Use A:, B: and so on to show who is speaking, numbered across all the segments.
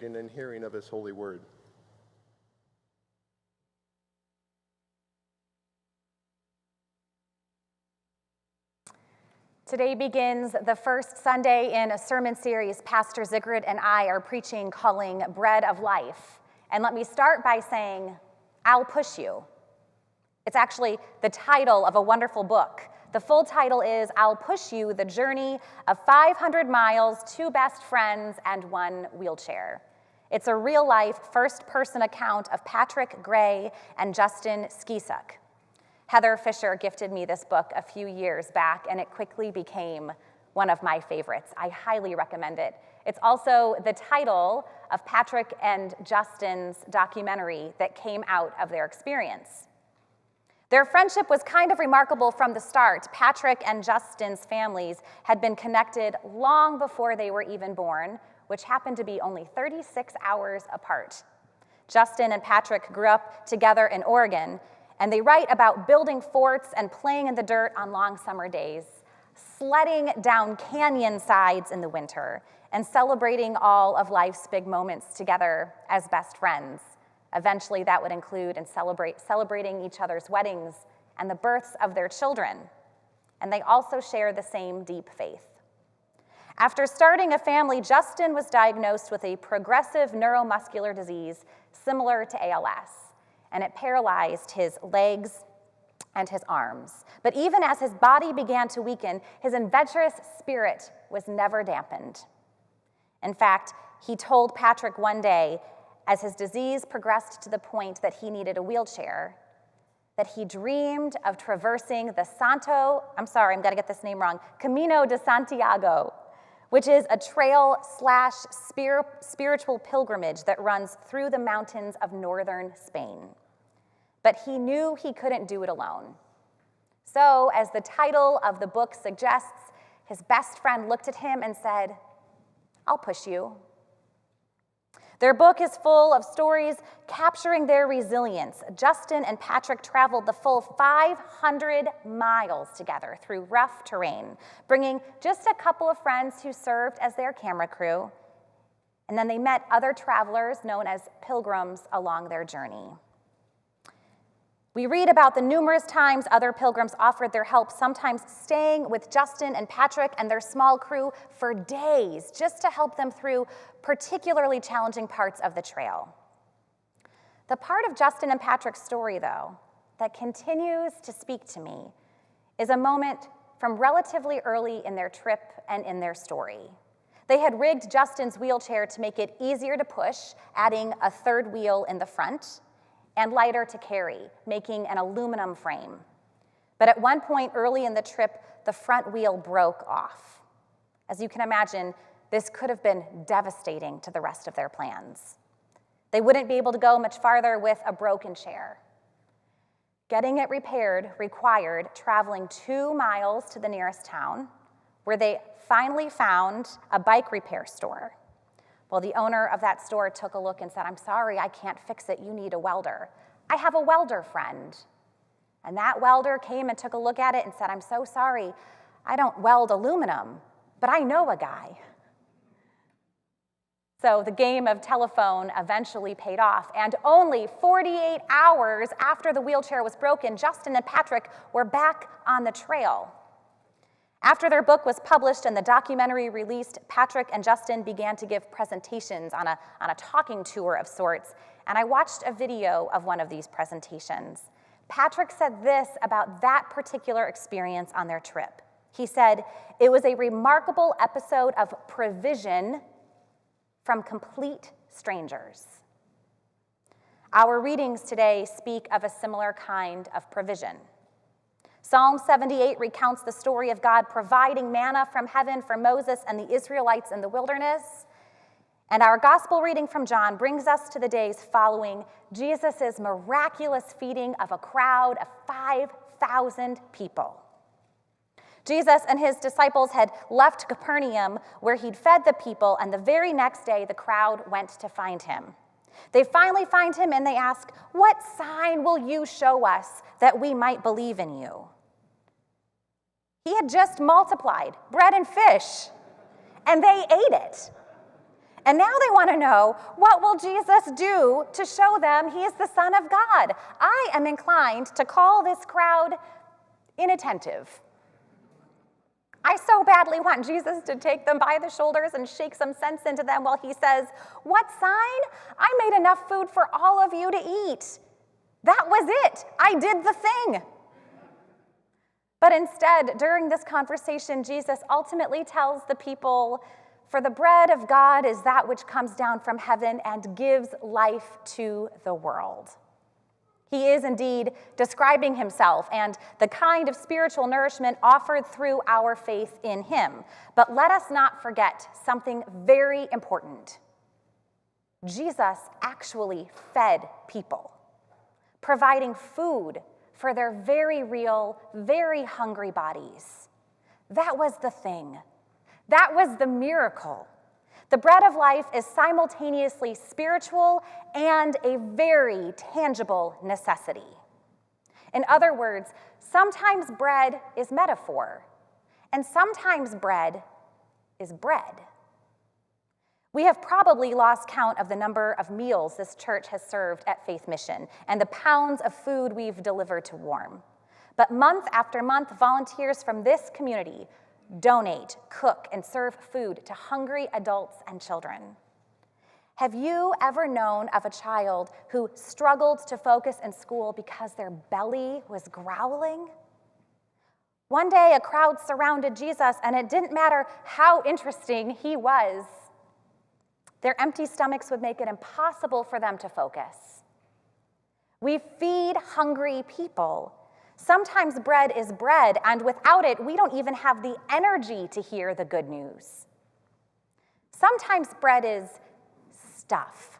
A: and hearing of his holy word.
B: Today begins the first Sunday in a sermon series Pastor Zigrid and I are preaching, calling Bread of Life. And let me start by saying, I'll push you. It's actually the title of a wonderful book. The full title is I'll Push You, The Journey of 500 Miles, 2 Best Friends, and 1 Wheelchair. It's a real-life, first-person account of Patrick Gray and Justin Skisuk. Heather Fisher gifted me this book a few years back, and it quickly became one of my favorites. I highly recommend it. It's also the title of Patrick and Justin's documentary that came out of their experience. Their friendship was kind of remarkable from the start. Patrick and Justin's families had been connected long before they were even born, which happened to be only 36 hours apart. Justin and Patrick grew up together in Oregon, and they write about building forts and playing in the dirt on long summer days, sledding down canyon sides in the winter, and celebrating all of life's big moments together as best friends. Eventually, that would include celebrating each other's weddings and the births of their children. And they also share the same deep faith. After starting a family, Justin was diagnosed with a progressive neuromuscular disease similar to ALS, and it paralyzed his legs and his arms. But even as his body began to weaken, his adventurous spirit was never dampened. In fact, he told Patrick one day, as his disease progressed to the point that he needed a wheelchair, that he dreamed of traversing the Camino de Santiago, which is a trail/spiritual pilgrimage that runs through the mountains of northern Spain. But he knew he couldn't do it alone. So, as the title of the book suggests, his best friend looked at him and said, "I'll push you." Their book is full of stories capturing their resilience. Justin and Patrick traveled the full 500 miles together through rough terrain, bringing just a couple of friends who served as their camera crew. And then they met other travelers known as pilgrims along their journey. We read about the numerous times other pilgrims offered their help, sometimes staying with Justin and Patrick and their small crew for days just to help them through particularly challenging parts of the trail. The part of Justin and Patrick's story, though, that continues to speak to me is a moment from relatively early in their trip and in their story. They had rigged Justin's wheelchair to make it easier to push, adding a third wheel in the front, and lighter to carry, making an aluminum frame. But at one point early in the trip, the front wheel broke off. As you can imagine, this could have been devastating to the rest of their plans. They wouldn't be able to go much farther with a broken chair. Getting it repaired required traveling 2 miles to the nearest town, where they finally found a bike repair store. Well, the owner of that store took a look and said, "I'm sorry, I can't fix it. You need a welder." "I have a welder friend." And that welder came and took a look at it and said, "I'm so sorry. I don't weld aluminum, but I know a guy." So the game of telephone eventually paid off, and only 48 hours after the wheelchair was broken, Justin and Patrick were back on the trail. After their book was published and the documentary released, Patrick and Justin began to give presentations on a talking tour of sorts, and I watched a video of one of these presentations. Patrick said this about that particular experience on their trip. He said, "It was a remarkable episode of provision from complete strangers." Our readings today speak of a similar kind of provision. Psalm 78 recounts the story of God providing manna from heaven for Moses and the Israelites in the wilderness. And our gospel reading from John brings us to the days following Jesus' miraculous feeding of a crowd of 5,000 people. Jesus and his disciples had left Capernaum, where he'd fed the people, and the very next day the crowd went to find him. They finally find him and they ask, "What sign will you show us that we might believe in you?" He had just multiplied bread and fish, and they ate it. And now they want to know, what will Jesus do to show them he is the Son of God? I am inclined to call this crowd inattentive. I so badly want Jesus to take them by the shoulders and shake some sense into them while he says, "What sign? I made enough food for all of you to eat. That was it. I did the thing." But instead, during this conversation, Jesus ultimately tells the people, "For the bread of God is that which comes down from heaven and gives life to the world." He is indeed describing himself and the kind of spiritual nourishment offered through our faith in him. But let us not forget something very important. Jesus actually fed people, providing food for their very real, very hungry bodies. That was the thing. That was the miracle. The bread of life is simultaneously spiritual and a very tangible necessity. In other words, sometimes bread is metaphor, and sometimes bread is bread. We have probably lost count of the number of meals this church has served at Faith Mission and the pounds of food we've delivered to Warm. But month after month, volunteers from this community donate, cook, and serve food to hungry adults and children. Have you ever known of a child who struggled to focus in school because their belly was growling? One day, a crowd surrounded Jesus, and it didn't matter how interesting he was. Their empty stomachs would make it impossible for them to focus. We feed hungry people. Sometimes bread is bread, and without it, we don't even have the energy to hear the good news. Sometimes bread is stuff.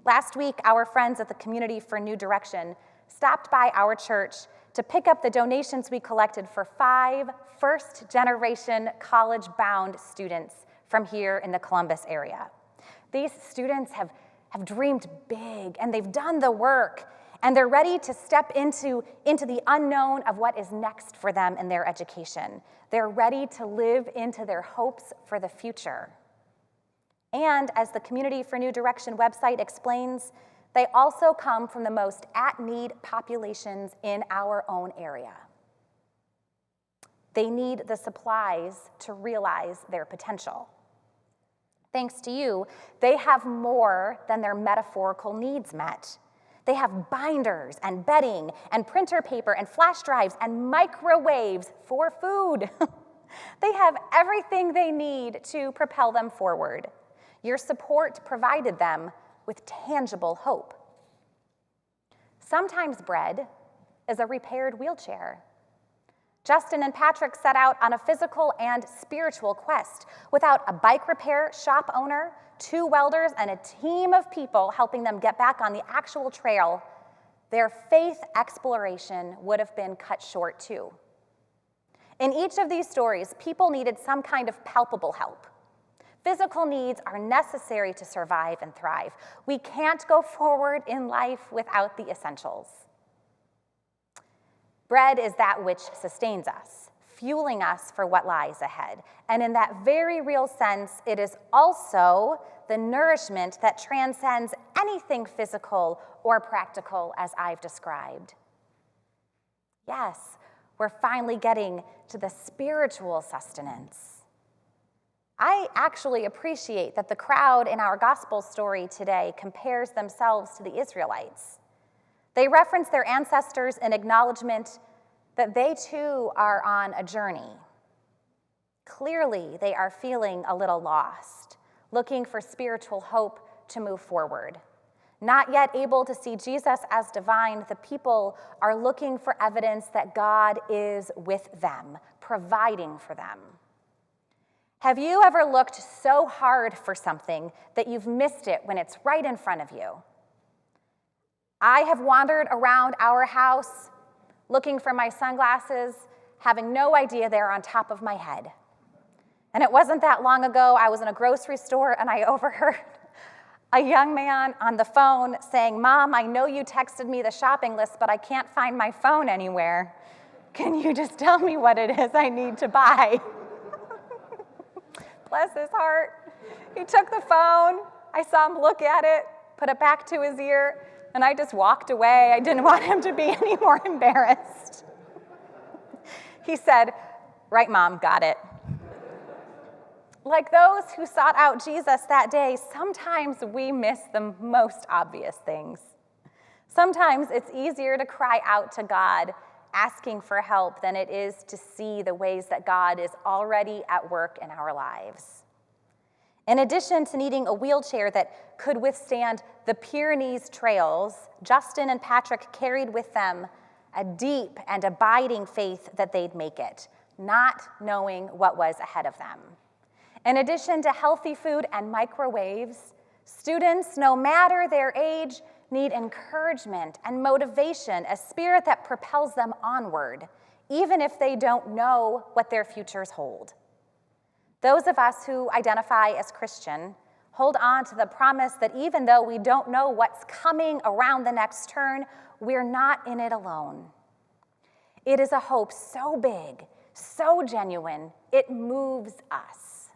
B: Last week, our friends at the Community for New Direction stopped by our church to pick up the donations we collected for 5 first-generation college-bound students from here in the Columbus area. These students have dreamed big, and they've done the work, and they're ready to step into the unknown of what is next for them in their education. They're ready to live into their hopes for the future. And as the Community for New Direction website explains, they also come from the most at-need populations in our own area. They need the supplies to realize their potential. Thanks to you, they have more than their metaphorical needs met. They have binders and bedding and printer paper and flash drives and microwaves for food. They have everything they need to propel them forward. Your support provided them with tangible hope. Sometimes bread is a repaired wheelchair. Justin and Patrick set out on a physical and spiritual quest. Without a bike repair shop owner, 2 welders, and a team of people helping them get back on the actual trail, their faith exploration would have been cut short too. In each of these stories, people needed some kind of palpable help. Physical needs are necessary to survive and thrive. We can't go forward in life without the essentials. Bread is that which sustains us, fueling us for what lies ahead. And in that very real sense, it is also the nourishment that transcends anything physical or practical as I've described. Yes, we're finally getting to the spiritual sustenance. I actually appreciate that the crowd in our gospel story today compares themselves to the Israelites. They reference their ancestors in acknowledgement that they too are on a journey. Clearly, they are feeling a little lost, looking for spiritual hope to move forward. Not yet able to see Jesus as divine, the people are looking for evidence that God is with them, providing for them. Have you ever looked so hard for something that you've missed it when it's right in front of you? I have wandered around our house looking for my sunglasses, having no idea they're on top of my head. And it wasn't that long ago, I was in a grocery store and I overheard a young man on the phone saying, "Mom, I know you texted me the shopping list, but I can't find my phone anywhere. Can you just tell me what it is I need to buy?" Bless his heart. He took the phone. I saw him look at it, put it back to his ear, and I just walked away. I didn't want him to be any more embarrassed. He said, "Right, Mom, got it." Like those who sought out Jesus that day, sometimes we miss the most obvious things. Sometimes it's easier to cry out to God, asking for help, than it is to see the ways that God is already at work in our lives. In addition to needing a wheelchair that could withstand the Pyrenees trails, Justin and Patrick carried with them a deep and abiding faith that they'd make it, not knowing what was ahead of them. In addition to healthy food and microwaves, students, no matter their age, need encouragement and motivation, a spirit that propels them onward, even if they don't know what their futures hold. Those of us who identify as Christian hold on to the promise that even though we don't know what's coming around the next turn, we're not in it alone. It is a hope so big, so genuine, it moves us.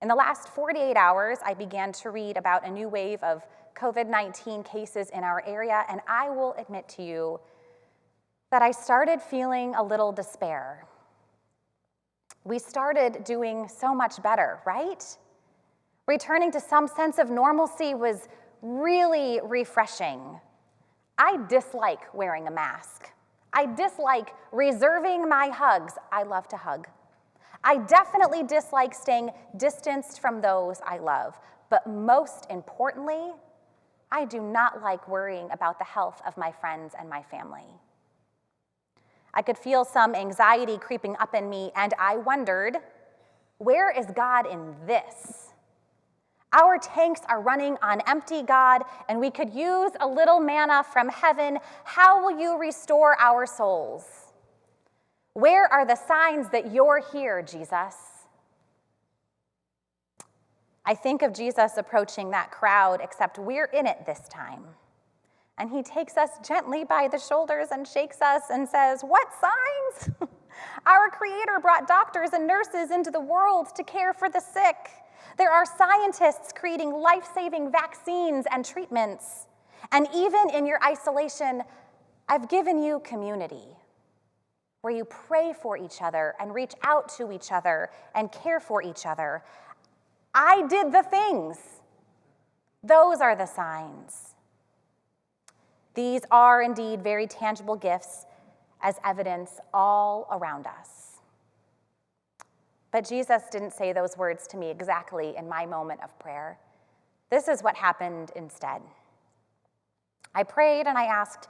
B: In the last 48 hours, I began to read about a new wave of COVID-19 cases in our area, and I will admit to you that I started feeling a little despair. We started doing so much better, right? Returning to some sense of normalcy was really refreshing. I dislike wearing a mask. I dislike reserving my hugs. I love to hug. I definitely dislike staying distanced from those I love. But most importantly, I do not like worrying about the health of my friends and my family. I could feel some anxiety creeping up in me, and I wondered, where is God in this? Our tanks are running on empty, God, and we could use a little manna from heaven. How will you restore our souls? Where are the signs that you're here, Jesus? I think of Jesus approaching that crowd, except we're in it this time. And he takes us gently by the shoulders and shakes us and says, "What signs?" Our Creator brought doctors and nurses into the world to care for the sick. There are scientists creating life-saving vaccines and treatments. And even in your isolation, I've given you community, where you pray for each other and reach out to each other and care for each other. I did the things. Those are the signs. These are indeed very tangible gifts as evidence all around us. But Jesus didn't say those words to me exactly in my moment of prayer. This is what happened instead. I prayed and I asked,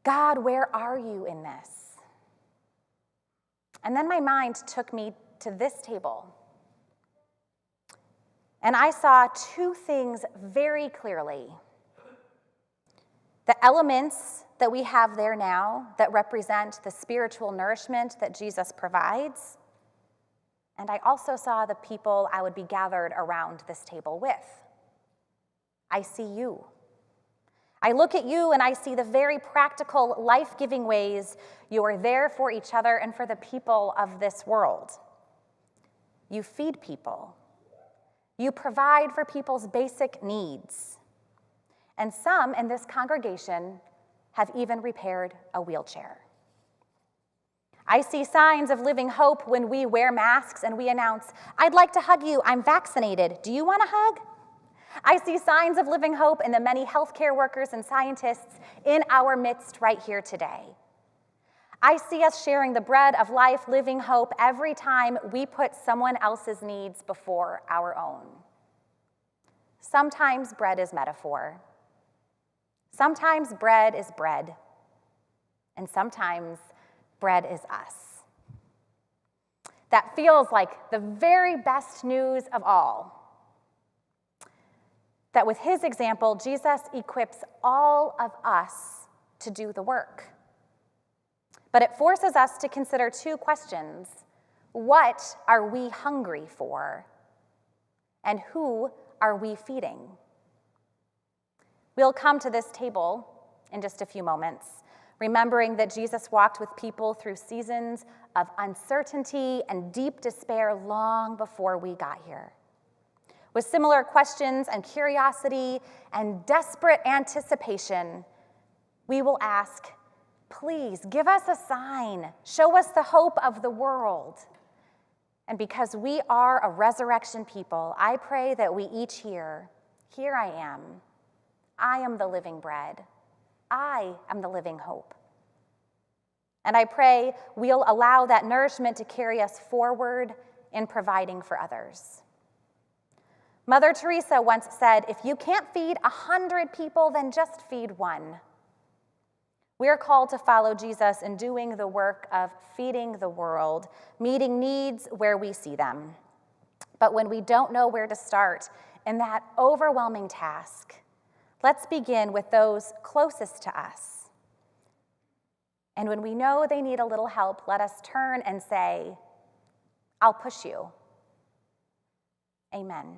B: "God, where are you in this?" And then my mind took me to this table. And I saw two things very clearly. The elements that we have there now that represent the spiritual nourishment that Jesus provides. And I also saw the people I would be gathered around this table with. I see you. I look at you and I see the very practical, life-giving ways you are there for each other and for the people of this world. You feed people. You provide for people's basic needs. And some in this congregation have even repaired a wheelchair. I see signs of living hope when we wear masks and we announce, "I'd like to hug you, I'm vaccinated. Do you want a hug?" I see signs of living hope in the many healthcare workers and scientists in our midst right here today. I see us sharing the bread of life, living hope every time we put someone else's needs before our own. Sometimes bread is metaphor. Sometimes bread is bread. And sometimes bread is us. That feels like the very best news of all. That with his example, Jesus equips all of us to do the work. But it forces us to consider two questions. What are we hungry for? And who are we feeding? We'll come to this table in just a few moments, remembering that Jesus walked with people through seasons of uncertainty and deep despair long before we got here. With similar questions and curiosity and desperate anticipation, we will ask, please give us a sign. Show us the hope of the world. And because we are a resurrection people, I pray that we each hear, here I am. I am the living bread. I am the living hope. And I pray we'll allow that nourishment to carry us forward in providing for others. Mother Teresa once said, if you can't feed 100 people, then just feed one. We are called to follow Jesus in doing the work of feeding the world, meeting needs where we see them. But when we don't know where to start in that overwhelming task, let's begin with those closest to us. And when we know they need a little help, let us turn and say, I'll push you. Amen.